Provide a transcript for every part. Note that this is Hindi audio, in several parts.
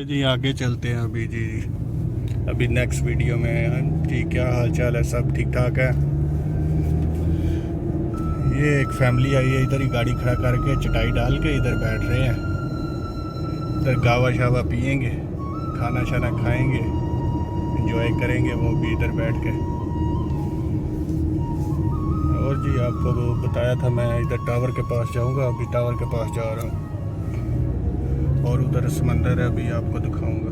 जी आगे चलते हैं अभी जी। अभी नेक्स्ट वीडियो में जी क्या हाल चाल है, सब ठीक ठाक है। ये एक फैमिली आई है, इधर ही गाड़ी खड़ा करके चटाई डाल के इधर बैठ रहे हैं। इधर गावा शावा पियेंगे, खाना शाना खाएंगे, एंजॉय करेंगे वो भी इधर बैठ के। और जी आपको वो बताया था मैं इधर टावर के पास जाऊंगा, अभी टावर के पास जा रहा हूँ और उधर समंदर है, अभी आपको दिखाऊंगा।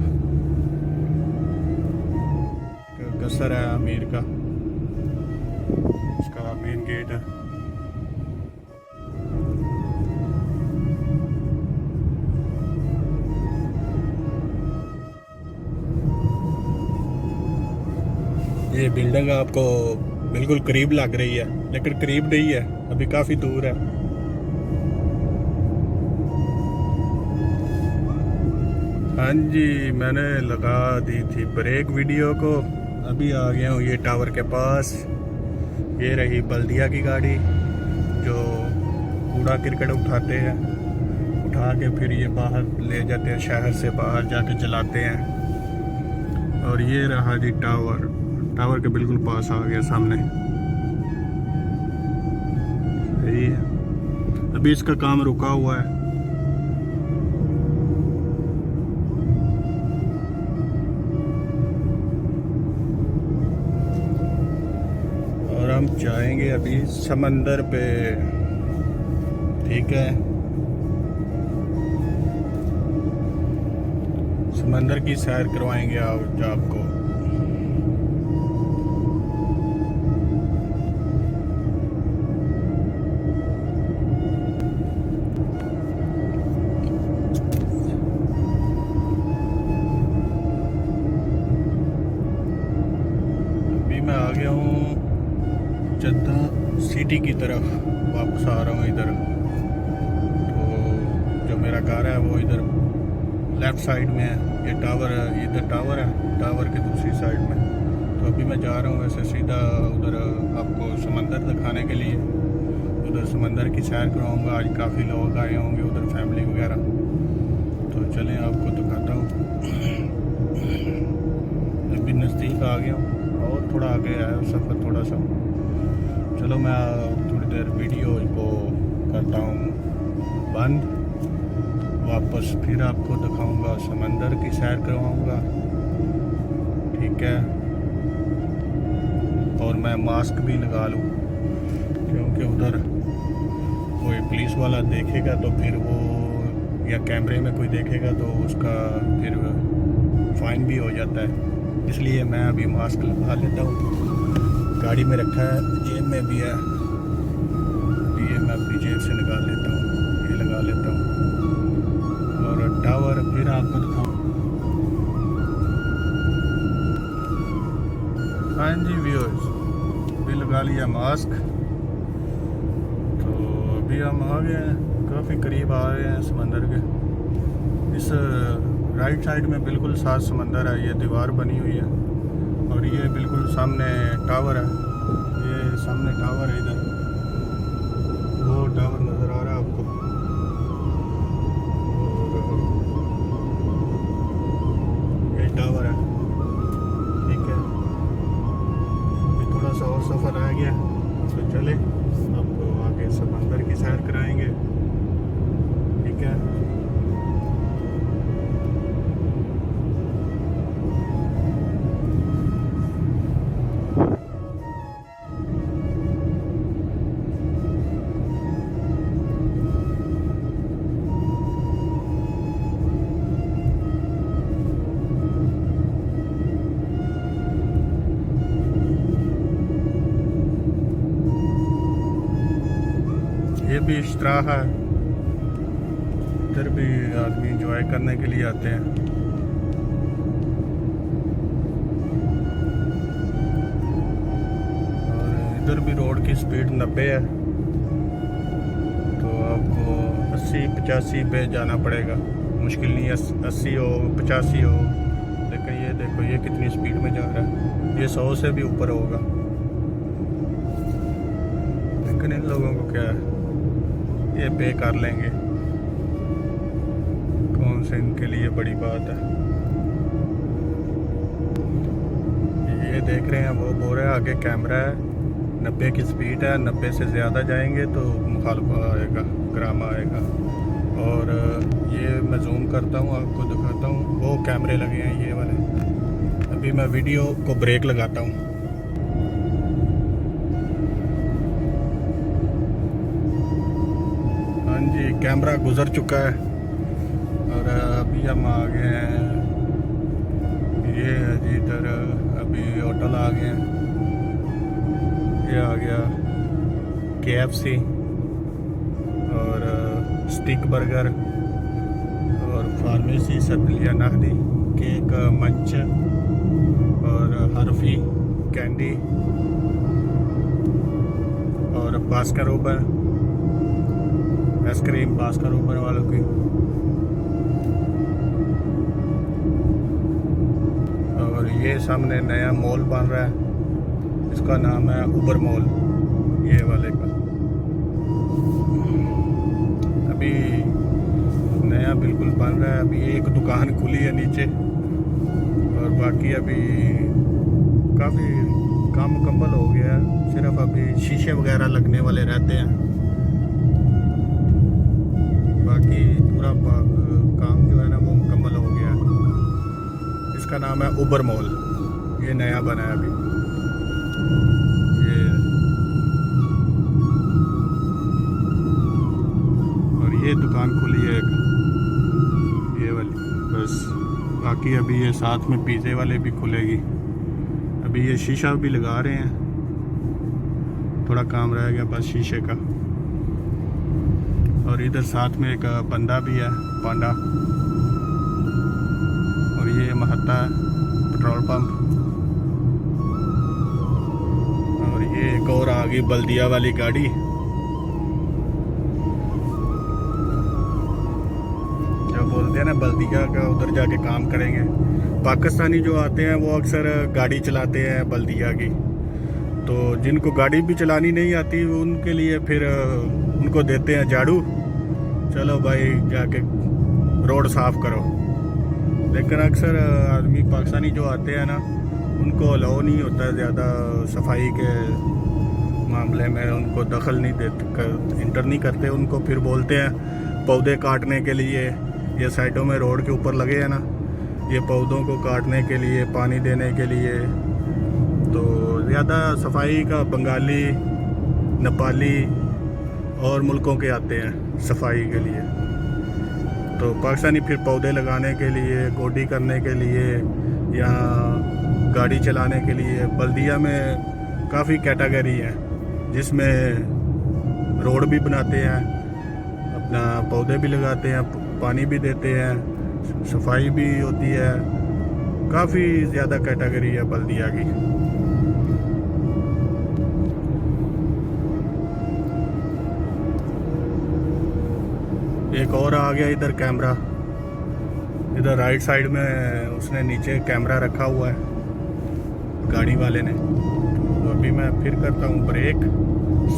कसर है आमिर का, इसका मेन गेट है। ये बिल्डिंग आपको बिल्कुल करीब लग रही है, लेकिन करीब नहीं है, अभी काफ़ी दूर है। हाँ जी, मैंने लगा दी थी ब्रेक वीडियो को, अभी आ गया हूँ ये टावर के पास। ये रही बल्दिया की गाड़ी जो कूड़ा क्रिकेट उठाते हैं, उठा के फिर ये बाहर ले जाते हैं, शहर से बाहर जाके जलाते हैं। और ये रहा जी टावर, टावर के बिल्कुल पास आ गया सामने। यही है, अभी इसका काम रुका हुआ है। और हम जाएंगे अभी समंदर पे, ठीक है। समंदर की सैर करवाएंगे आपको। अभी मैं आ गया हूँ जद्दा सिटी की तरफ, वापस आ रहा हूँ इधर। तो जो मेरा घर है वो इधर लेफ़्ट साइड में है, ये टावर है, इधर टावर है, टावर के दूसरी साइड में। तो अभी मैं जा रहा हूँ ऐसे सीधा उधर आपको समंदर दिखाने के लिए। उधर समंदर की सैर करवाऊँगा, आज काफ़ी लोग आए होंगे उधर, फैमिली वगैरह। तो चलें आपको दिखाता हूँ। अभी नज़दीक आ गया हूँ और थोड़ा आगे है सफ़र थोड़ा सा। चलो मैं थोड़ी देर वीडियो को करता हूँ बंद, वापस फिर आपको दिखाऊंगा, समंदर की सैर करवाऊंगा, ठीक है। और मैं मास्क भी लगा लूँ, क्योंकि उधर कोई पुलिस वाला देखेगा तो फिर वो, या कैमरे में कोई देखेगा तो उसका फिर फ़ाइन भी हो जाता है। इसलिए मैं अभी मास्क लगा लेता हूँ, गाड़ी में रखा है, जेब में भी है, ये मैं अपनी जेब से निकाल लेता हूँ, ये लगा लेता हूँ। और टावर फिर आपको दिखाऊँ। हाँ जी व्यूअर्स, अभी लगा लिया मास्क। तो अभी हम आ गए हैं, काफ़ी करीब आ गए हैं समंदर के। इस राइट साइड में बिल्कुल साथ समंदर है, ये दीवार बनी हुई है और ये बिल्कुल सामने टावर है। ये सामने टावर है, इधर वो टावर नज़र आ रहा है आपको। और ये टावर है, ठीक है। अभी थोड़ा सा और सफ़र रह गया, तो चले आपको आगे समंदर की सैर कराएंगे, ठीक है। ये भी इश्तराह है, इधर भी आदमी इंजॉय करने के लिए आते हैं। और इधर भी रोड की स्पीड 90 है, तो आपको 80-85 पे जाना पड़ेगा। मुश्किल नहीं है 80 हो 85 हो, लेकिन ये देखो ये कितनी स्पीड में जा रहा है, ये 100 से भी ऊपर होगा। लेकिन इन लोगों को क्या है, ये पे कर लेंगे, कौन से इनके लिए बड़ी बात है। ये देख रहे हैं, वो बोल रहे हैं आगे कैमरा है, 90 की स्पीड है, 90 से ज़्यादा जाएंगे तो मुखालफा आएगा, ग्रामा आएगा। और ये मैं जूम करता हूँ, आपको दिखाता हूँ, वो कैमरे लगे हैं ये वाले। अभी मैं वीडियो को ब्रेक लगाता हूँ। हाँ जी, कैमरा गुजर चुका है और अभी हम आ गए हैं, ये है जी इधर, अभी होटल आ गए हैं। ये आ गया KFC और स्टिक बर्गर और फार्मेसी सतलिया नहदी, केक मंच और हरफी कैंडी और बास्कर ओबर आइसक्रीम, बास्कर ओबर वालों की। और ये सामने नया मॉल बन रहा है, इसका नाम है उबर मॉल, ये वाले का। अभी नया बिल्कुल बन रहा है, अभी एक दुकान खुली है नीचे और बाकी अभी काफ़ी काम मुकम्मल हो गया है, सिर्फ अभी शीशे वगैरह लगने वाले रहते हैं, बाकी पूरा काम जो है ना वो मुकम्मल हो गया। इसका नाम है उबर मॉल, ये नया बना है अभी। ये दुकान खुली है एक, ये वाली, बस। बाकी अभी ये साथ में पिज़्ज़े वाले भी खुलेगी। अभी ये शीशा भी लगा रहे हैं, थोड़ा काम रह गया बस शीशे का। और इधर साथ में एक बंदा भी है, पांडा। और ये महत्ता है, पेट्रोल पंप। और ये एक और आ गई बल्दिया वाली गाड़ी, बोलते हैं ना बल्दिया का, उधर जाके काम करेंगे। पाकिस्तानी जो आते हैं वो अक्सर गाड़ी चलाते हैं बल्दिया की, तो जिनको गाड़ी भी चलानी नहीं आती उनके लिए फिर उनको देते हैं झाड़ू, चलो भाई जाके रोड साफ करो। लेकिन अक्सर आदमी पाकिस्तानी जो आते हैं ना, उनको अलाउ नहीं होता ज़्यादा सफाई के मामले में, उनको दखल नहीं देते, इंटर नहीं करते। उनको फिर बोलते हैं पौधे काटने के लिए, ये साइडों में रोड के ऊपर लगे हैं ना, ये पौधों को काटने के लिए, पानी देने के लिए। तो ज़्यादा सफाई का बंगाली, नेपाली और मुल्कों के आते हैं सफाई के लिए। तो पाकिस्तानी फिर पौधे लगाने के लिए, गोडी करने के लिए या गाड़ी चलाने के लिए। बल्दिया में काफ़ी कैटेगरी है, जिसमें रोड भी बनाते हैं, अपना पौधे भी लगाते हैं, पानी भी देते हैं, सफाई भी होती है। काफ़ी ज़्यादा कैटेगरी है बल्दिया की। एक और आ गया इधर कैमरा, इधर राइट साइड में उसने नीचे कैमरा रखा हुआ है गाड़ी वाले ने। तो अभी मैं फिर करता हूँ ब्रेक।